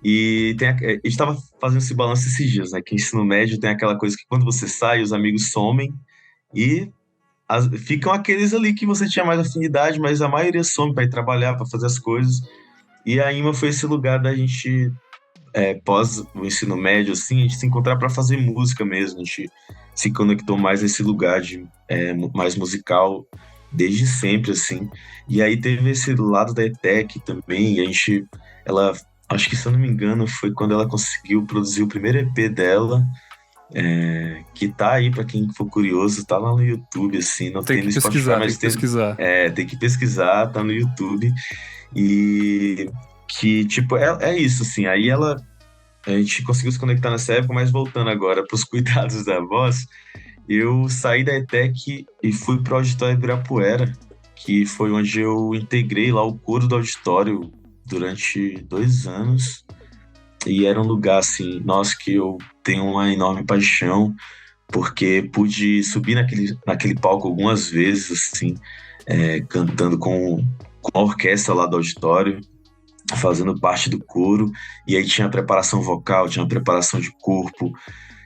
[SPEAKER 1] e a gente estava fazendo esse balanço esses dias, né? Que ensino médio tem aquela coisa que quando você sai, os amigos somem e ficam aqueles ali que você tinha mais afinidade, mas a maioria some para ir trabalhar, para fazer as coisas. E a IMA foi esse lugar da gente, pós o ensino médio, assim, a gente se encontrar para fazer música mesmo. A gente se conectou mais nesse lugar mais musical desde sempre, assim. E aí teve esse lado da ETEC também, e ela, acho que se eu não me engano, foi quando ela conseguiu produzir o primeiro EP dela, que tá aí pra quem for curioso, tá lá no YouTube, assim, não tem no Spotify, mas tem que pesquisar, tá no YouTube. E que, tipo, é isso, assim, aí a gente conseguiu se conectar nessa época, mas voltando agora pros cuidados da voz, eu saí da ETEC e fui pro Auditório Ibirapuera, que foi onde eu integrei lá o coro do auditório durante 2 anos. E era um lugar, assim, nossa, que eu tenho uma enorme paixão, porque pude subir naquele palco algumas vezes, assim, cantando com a orquestra lá do auditório. fazendo parte do coro, e aí tinha a preparação vocal, tinha a preparação de corpo,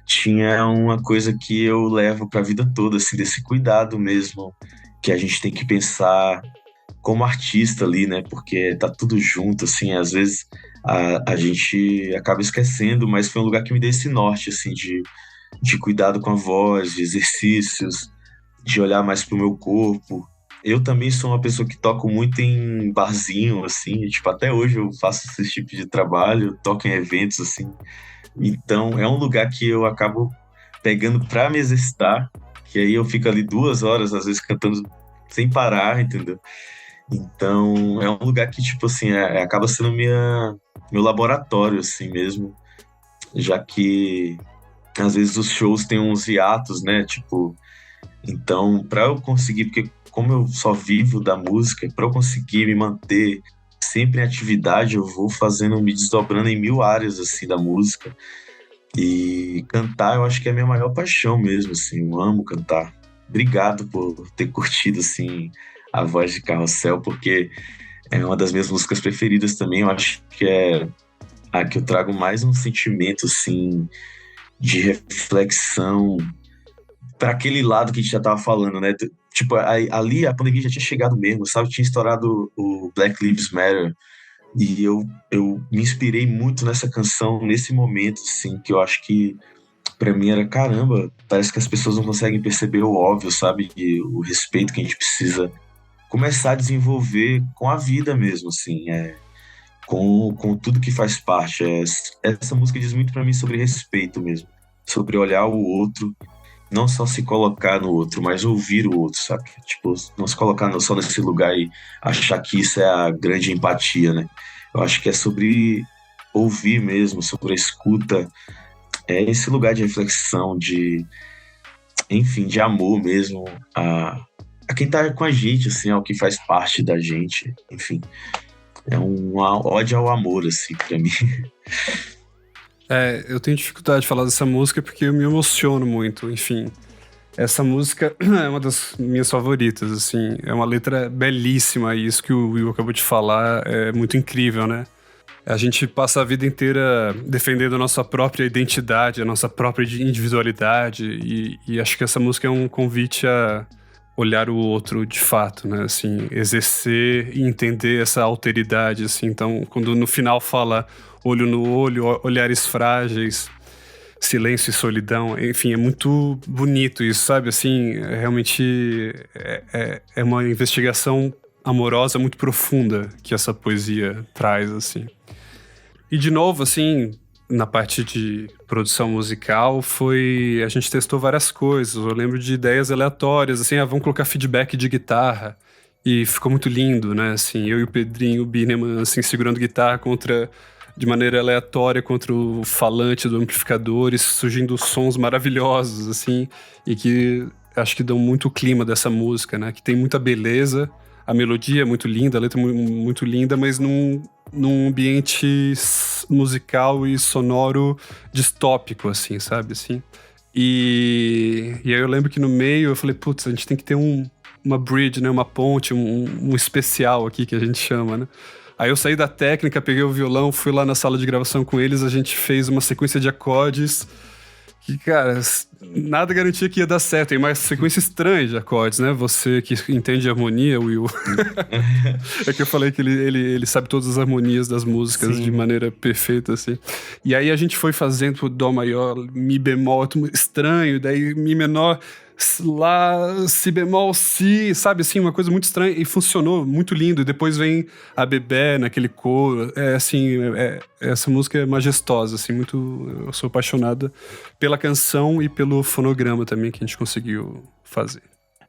[SPEAKER 1] tinha uma coisa que eu levo para a vida toda, assim, desse cuidado mesmo, que a gente tem que pensar como artista ali, né? Porque tá tudo junto, assim, às vezes a gente acaba esquecendo, mas foi um lugar que me deu esse norte, assim, de cuidado com a voz, de exercícios, de olhar mais pro meu corpo. Eu também sou uma pessoa que toco muito em barzinho, assim, tipo, até hoje eu faço esse tipo de trabalho, toco em eventos, assim. Então, é um lugar que eu acabo pegando pra me exercitar, que aí eu fico ali 2 horas, às vezes, cantando sem parar, entendeu? Então, é um lugar que, tipo assim, acaba sendo meu laboratório, assim mesmo, já que às vezes os shows têm uns hiatos, né? Tipo, então, para eu conseguir, porque como eu só vivo da música, para eu conseguir me manter sempre em atividade, eu vou fazendo, me desdobrando em 1000 áreas, assim, da música. E cantar, eu acho que é a minha maior paixão mesmo, assim, eu amo cantar. Obrigado por ter curtido, assim, a voz de Carrossel, porque é uma das minhas músicas preferidas também. Eu acho que é a que eu trago mais um sentimento, assim, de reflexão para aquele lado que a gente já tava falando, né? Tipo, ali a pandemia já tinha chegado mesmo, sabe? Tinha estourado o Black Lives Matter. E eu me inspirei muito nessa canção, nesse momento, assim, que eu acho que pra mim era, caramba, parece que as pessoas não conseguem perceber o óbvio, sabe? E o respeito que a gente precisa começar a desenvolver com a vida mesmo, assim, com tudo que faz parte. Essa música diz muito pra mim sobre respeito mesmo, sobre olhar o outro, não só se colocar no outro, mas ouvir o outro, sabe? Tipo, não se colocar só nesse lugar e achar que isso é a grande empatia, né? Eu acho que é sobre ouvir mesmo, sobre a escuta, é esse lugar de reflexão, enfim, de amor mesmo a quem tá com a gente, assim, ao que faz parte da gente, enfim. É uma ode ao amor, assim, pra mim.
[SPEAKER 3] Eu tenho dificuldade de falar dessa música porque eu me emociono muito, enfim. Essa música é uma das minhas favoritas, assim. É uma letra belíssima e isso que o Will acabou de falar é muito incrível, né? A gente passa a vida inteira defendendo a nossa própria identidade, a nossa própria individualidade e acho que essa música é um convite a olhar o outro de fato, né? Assim, exercer e entender essa alteridade, assim. Então, quando no final fala olho no olho, olhares frágeis, silêncio e solidão, enfim, é muito bonito isso, sabe? Assim, realmente é uma investigação amorosa muito profunda que essa poesia traz, assim. E de novo, assim, na parte de produção musical, a gente testou várias coisas. Eu lembro de ideias aleatórias, assim, vamos colocar feedback de guitarra. E ficou muito lindo, né? Assim, eu e o Pedrinho Bineman, assim, segurando guitarra de maneira aleatória contra o falante do amplificador, e surgindo sons maravilhosos, assim, e que acho que dão muito o clima dessa música, né? Que tem muita beleza, a melodia é muito linda, a letra é muito linda, mas num ambiente musical e sonoro distópico, assim, sabe? Assim. E aí eu lembro que no meio eu falei, putz, a gente tem que ter uma bridge, né? Uma ponte, um especial aqui que a gente chama, né? Aí eu saí da técnica, peguei o violão, fui lá na sala de gravação com eles, a gente fez uma sequência de acordes que, cara, nada garantia que ia dar certo. Tem uma sequência estranha de acordes, né? Você que entende harmonia, Will. É que eu falei que ele sabe todas as harmonias das músicas. Sim. De maneira perfeita, assim. E aí a gente foi fazendo Dó maior, Mi bemol, estranho, daí Mi menor, Lá, Si bemol, Si, sabe assim, uma coisa muito estranha, e funcionou muito lindo. E depois vem a Bebé naquele coro, essa música é majestosa, assim, muito, eu sou apaixonada pela canção e pelo fonograma também que a gente conseguiu fazer.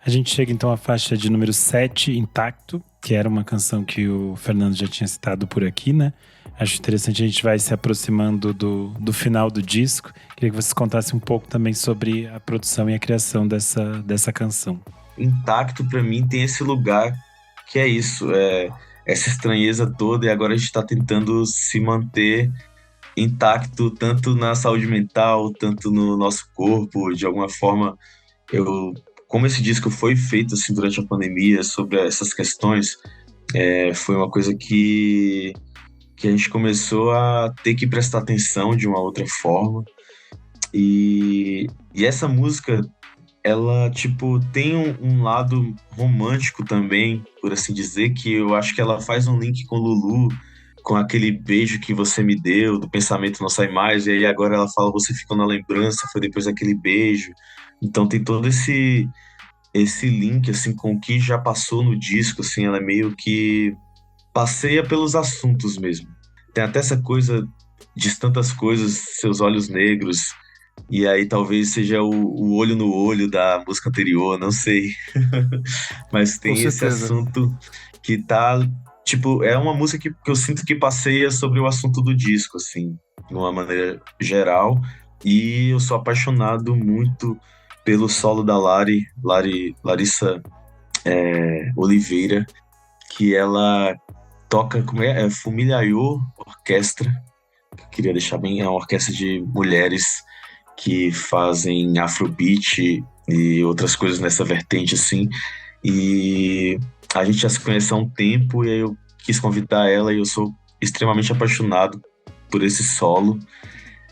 [SPEAKER 2] A gente chega então à faixa de número 7, Intacto, que era uma canção que o Fernando já tinha citado por aqui, né? Acho interessante, a gente vai se aproximando do final do disco. Queria que vocês contassem um pouco também sobre a produção e a criação dessa canção.
[SPEAKER 1] Intacto, pra mim, tem esse lugar que é isso, essa estranheza toda, e agora a gente tá tentando se manter intacto, tanto na saúde mental, tanto no nosso corpo. De alguma forma, como esse disco foi feito assim, durante a pandemia, sobre essas questões, foi uma coisa que que a gente começou a ter que prestar atenção de uma outra forma. E essa música, ela, tipo, tem um lado romântico também, por assim dizer, que eu acho que ela faz um link com Lulu, com aquele beijo que você me deu, do pensamento não sai mais, e aí agora ela fala, você ficou na lembrança, foi depois daquele beijo. Então tem todo esse link, assim, com o que já passou no disco, assim, ela é meio que passeia pelos assuntos mesmo. Tem até essa coisa de tantas coisas, seus olhos negros, e aí talvez seja o olho no olho da música anterior, não sei. Mas
[SPEAKER 3] Com
[SPEAKER 1] tem esse
[SPEAKER 3] certeza.
[SPEAKER 1] assunto que tá, tipo, é uma música que eu sinto que passeia sobre o assunto do disco, assim, de uma maneira geral. E eu sou apaixonado muito pelo solo da Larissa Oliveira, que ela toca, como é? Fumilhaiô Orquestra. Eu queria deixar bem, é uma orquestra de mulheres que fazem afrobeat e outras coisas nessa vertente, assim. E a gente já se conhece há um tempo e aí eu quis convidar ela e eu sou extremamente apaixonado por esse solo.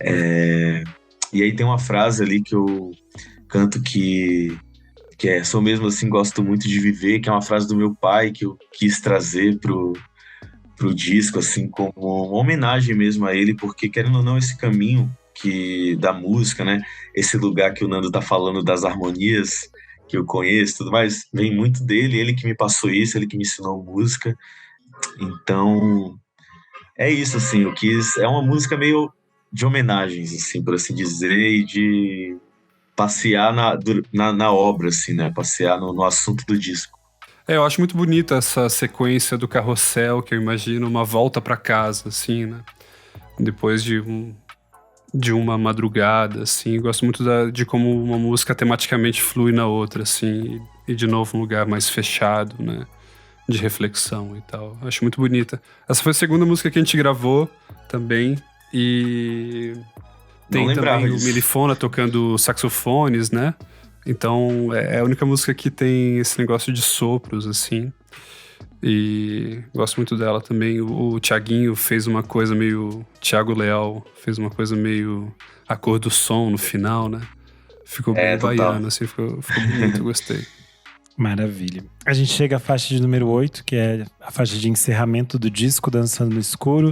[SPEAKER 1] E aí tem uma frase ali que eu canto que é sou mesmo assim, gosto muito de viver, que é uma frase do meu pai que eu quis trazer pro disco, assim, como uma homenagem mesmo a ele, porque querendo ou não, esse caminho da música, né? Esse lugar que o Nando tá falando das harmonias, que eu conheço e tudo mais, vem muito dele, ele que me passou isso, ele que me ensinou música. Então, é isso, assim, é uma música meio de homenagens, assim, por assim dizer, e de passear na obra, assim, né? Passear no assunto do disco.
[SPEAKER 3] Eu acho muito bonita essa sequência do carrossel, que eu imagino uma volta pra casa, assim, né? Depois de uma madrugada, assim. Gosto muito de como uma música tematicamente flui na outra, assim. E de novo um lugar mais fechado, né? De reflexão e tal. Acho muito bonita. Essa foi a segunda música que a gente gravou também. E
[SPEAKER 1] Não
[SPEAKER 3] tem
[SPEAKER 1] lembrava
[SPEAKER 3] também o
[SPEAKER 1] disso.
[SPEAKER 3] Milifona tocando saxofones, né? Então é a única música que tem esse negócio de sopros, assim. E gosto muito dela também. O Thiaguinho fez uma coisa meio. Thiago Leal fez uma coisa meio. A cor do som no final, né? Ficou bem
[SPEAKER 1] Total.
[SPEAKER 3] baiano, assim, ficou bonito, eu gostei.
[SPEAKER 2] Maravilha. A gente chega à faixa de número 8, que é a faixa de encerramento do disco, Dançando no Escuro.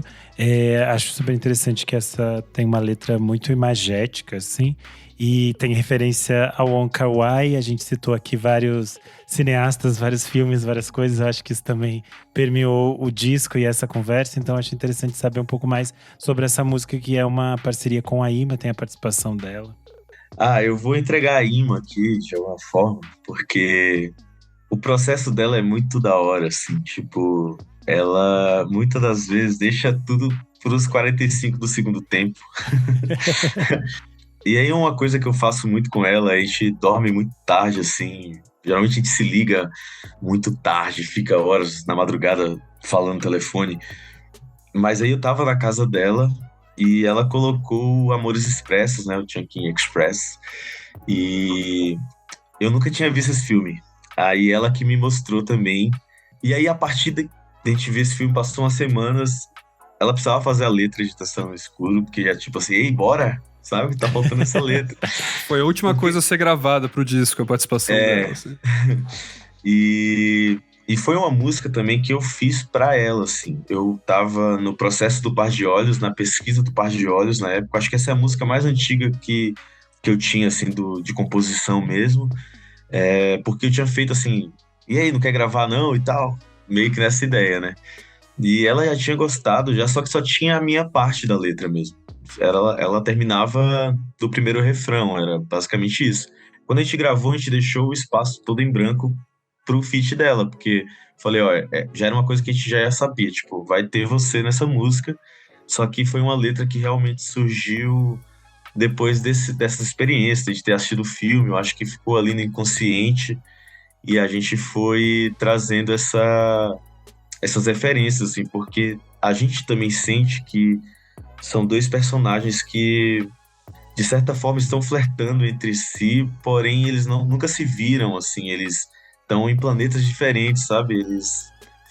[SPEAKER 2] Acho super interessante que essa tem uma letra muito imagética, assim. E tem referência ao Wong Kar-wai. A gente citou aqui vários cineastas, vários filmes, várias coisas. Eu acho que isso também permeou o disco e essa conversa. Então, acho interessante saber um pouco mais sobre essa música, que é uma parceria com a Ima, tem a participação dela.
[SPEAKER 1] Eu vou entregar a imã aqui de alguma forma, porque o processo dela é muito da hora, assim, tipo, ela muitas das vezes deixa tudo pros 45 do segundo tempo. E aí uma coisa que eu faço muito com ela, a gente dorme muito tarde, assim, geralmente a gente se liga muito tarde, fica horas na madrugada falando no telefone, mas aí eu tava na casa dela e ela colocou o Amores Expressos, né, o Chungking Express, e eu nunca tinha visto esse filme. Aí ela que me mostrou também. E aí, a partir de a gente ver esse filme, passou umas semanas, ela precisava fazer a letra de Dançando no Escuro, porque já, tipo assim, ei, bora! Sabe? Tá faltando essa letra.
[SPEAKER 3] Foi a última coisa a ser gravada pro disco, a participação dela, assim.
[SPEAKER 1] E foi uma música também que eu fiz pra ela, assim. Eu tava no processo do Par de Olhos, na pesquisa do Par de Olhos na época. Acho que essa é a música mais antiga que eu tinha, assim, de composição mesmo. Porque eu tinha feito assim, e aí, não quer gravar não e tal? Meio que nessa ideia, né? E ela já tinha gostado, já, só que só tinha a minha parte da letra mesmo. Ela terminava do primeiro refrão, era basicamente isso. Quando a gente gravou, a gente deixou o espaço todo em branco pro feat dela, porque falei, ó, já era uma coisa que a gente já sabia, tipo, vai ter você nessa música, só que foi uma letra que realmente surgiu depois dessas experiências, de ter assistido o filme, eu acho que ficou ali no inconsciente e a gente foi trazendo essas referências, assim, porque a gente também sente que são dois personagens que, de certa forma, estão flertando entre si, porém eles nunca se viram, assim, eles estão em planetas diferentes, sabe? Eles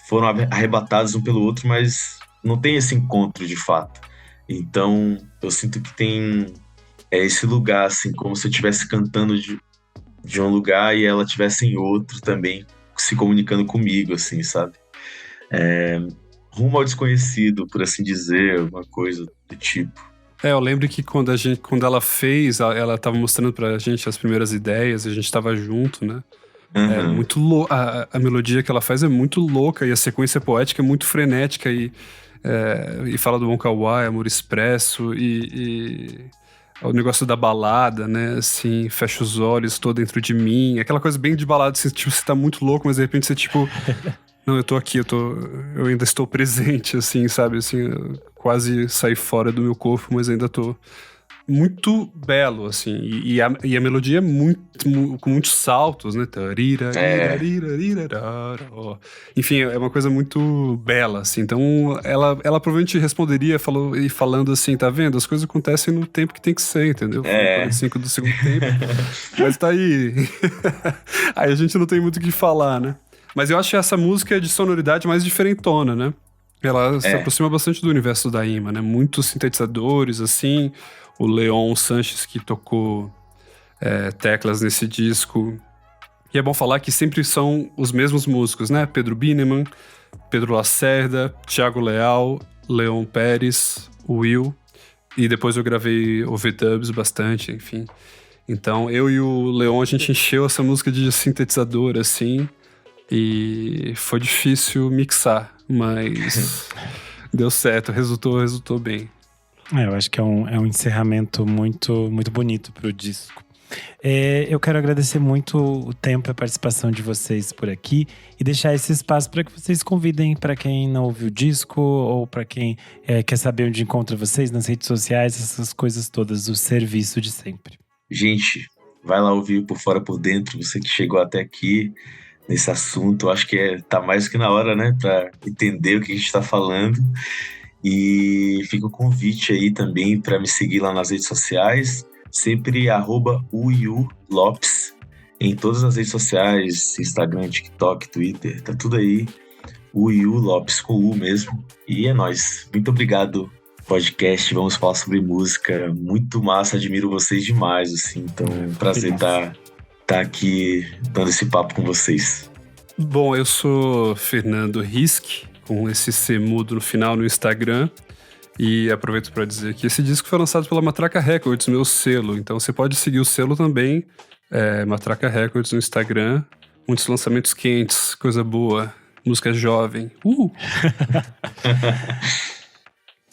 [SPEAKER 1] foram arrebatados um pelo outro, mas não tem esse encontro de fato. Então, eu sinto que tem esse lugar, assim, como se eu estivesse cantando de um lugar e ela estivesse em outro também, se comunicando comigo, assim, sabe? Rumo ao desconhecido, por assim dizer, alguma coisa do tipo.
[SPEAKER 3] Eu lembro que quando ela fez, ela tava mostrando pra gente as primeiras ideias, a gente tava junto, né? É
[SPEAKER 1] Uhum.
[SPEAKER 3] muito a melodia que ela faz é muito louca e a sequência poética é muito frenética e fala do Wong Kar-wai, Amor Expresso e o negócio da balada, né? Assim, fecha os olhos, estou dentro de mim. Aquela coisa bem de balada, assim, tipo, você tá muito louco, mas de repente você, tipo... Não, eu tô aqui, eu ainda estou presente, assim, sabe? Assim, eu quase saí fora do meu corpo, mas ainda tô... Muito belo, assim, e a melodia é com muitos saltos, né? Enfim, é uma coisa muito bela, assim. Então, ela provavelmente responderia falando assim, tá vendo? As coisas acontecem no tempo que tem que ser, entendeu? Foi 45 do segundo tempo. Mas tá aí. Aí a gente não tem muito o que falar, né? Mas eu acho essa música de sonoridade mais diferentona, né? Ela se aproxima bastante do universo da Ima, né? Muitos sintetizadores, assim. O Leon Sanches, que tocou teclas nesse disco. E é bom falar que sempre são os mesmos músicos, né? Pedro Bineman, Pedro Lacerda, Thiago Leal, Leon Pérez, Will. E depois eu gravei overdubs bastante, enfim. Então, eu e o Leon, a gente encheu essa música de sintetizador, assim. E foi difícil mixar, mas deu certo, resultou bem.
[SPEAKER 2] Eu acho que é um encerramento muito, muito bonito pro disco. Eu quero agradecer muito o tempo e a participação de vocês por aqui e deixar esse espaço para que vocês convidem para quem não ouviu o disco ou para quem quer saber onde encontra vocês nas redes sociais, essas coisas todas, o serviço de sempre.
[SPEAKER 1] Gente, vai lá ouvir Por Fora Por Dentro, você que chegou até aqui nesse assunto, acho que tá mais do que na hora, né, para entender o que a gente tá falando. E fica o convite aí também para me seguir lá nas redes sociais, sempre @uiulopes em todas as redes sociais, Instagram, TikTok, Twitter, tá tudo aí, uiulopes com U mesmo. E é nóis. Muito obrigado, podcast, vamos falar sobre música, muito massa, admiro vocês demais, assim, então é um prazer estar aqui dando esse papo com vocês.
[SPEAKER 3] Bom, eu sou Fernando Risk, com esse C mudo no final no Instagram. E aproveito para dizer que esse disco foi lançado pela Matraca Records, meu selo. Então você pode seguir o selo também, Matraca Records no Instagram. Muitos lançamentos quentes, coisa boa, música jovem.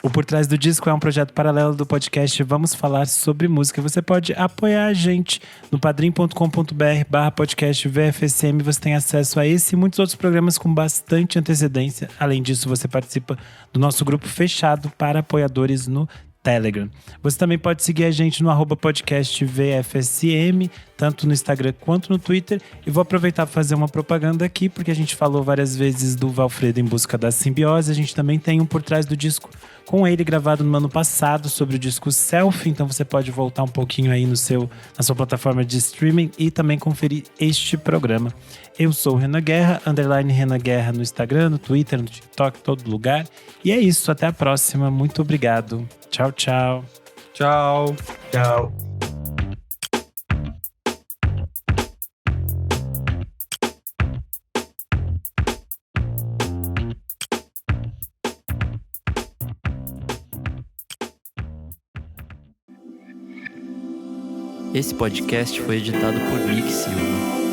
[SPEAKER 2] O Por Trás do Disco é um projeto paralelo do podcast Vamos Falar Sobre Música. Você pode apoiar a gente no padrim.com.br/podcast VFSM. Você tem acesso a esse e muitos outros programas com bastante antecedência. Além disso, você participa do nosso grupo fechado para apoiadores no Telegram. Você também pode seguir a gente no @podcastvfsm, tanto no Instagram quanto no Twitter. E vou aproveitar para fazer uma propaganda aqui, porque a gente falou várias vezes do Valfredo em Busca da Simbiose. A gente também tem um Por Trás do Disco com ele gravado no ano passado sobre o disco Selfie. Então você pode voltar um pouquinho aí na sua plataforma de streaming e também conferir este programa. Eu sou o Renan Guerra, _Renan Guerra no Instagram, no Twitter, no TikTok, todo lugar. E é isso, até a próxima. Muito obrigado. Tchau, tchau.
[SPEAKER 3] Tchau.
[SPEAKER 1] Tchau.
[SPEAKER 4] Esse podcast foi editado por Nick Silva.